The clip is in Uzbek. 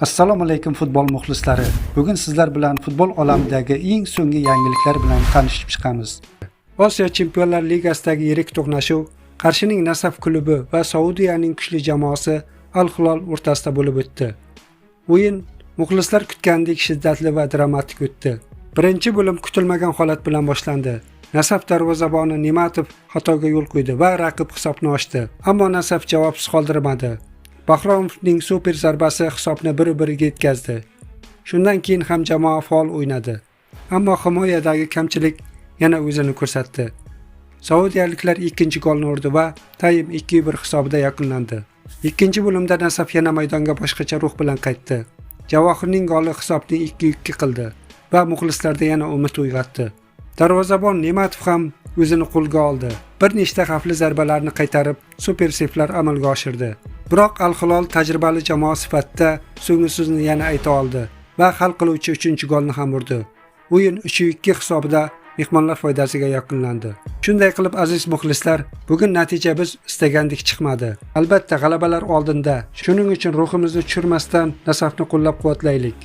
Assalomu alaykum futbol muxlislari. Bugun sizlar bilan futbol olamidagi eng so'nggi yangiliklar bilan tanishib chiqamiz. Osiyo Chempionlar Ligasidagi yirik to'qnashuv Qarshining Nasaf klubi va Saudiyaning kuchli jamoasi Al Hilol o'rtasida bo'lib o'tdi. O'yin muxlislar kutgandek shiddatli va dramatik o'tdi. Birinchi bo'lim kutilmagan holat bilan boshlandi. Nasaf darvozaboni Nematov xatoga yo'l qo'ydi va raqib hisobni ochdi. Ammo Nasaf javobsiz qoldirmadi. Bahromovning super zarbasi hisobni 1-1ga yetkazdi. Shundan keyin ham jamoa faol o'ynadi. Ammo himoyadagi kamchilik yana o'zini ko'rsatdi. Saudiyaliklar ikkinchi golni urdi va taym 2-1 hisobida yakunlandi. Ikkinchi bo'limda Nasaf yana maydonga boshqacha ruh bilan qaytdi. Javohirning goli hisobni 2-2 qildi va muxlislarda yana umid uyg'otdi. Darvozabon Nematov ham o'zini qo'lga oldi. Bir nechta xavfli zarbalarni qaytarib, super seflar amalga oshirdi. Biroq Al Hilol tajribali jamoa sifatida so'nggi so'zni yana ayta oldi va hal qiluvchi 3-golni ham urdi. O'yin 3-2 hisobida mehmonlar foydasiga yakunlandi. Shunday qilib aziz muxlislar, bugun natija biz istagandek chiqmadi. Albatta g'alabalar oldinda. Shuning uchun ruhimizni tushirmasdan Nasafni qo'llab-quvvatlaylik.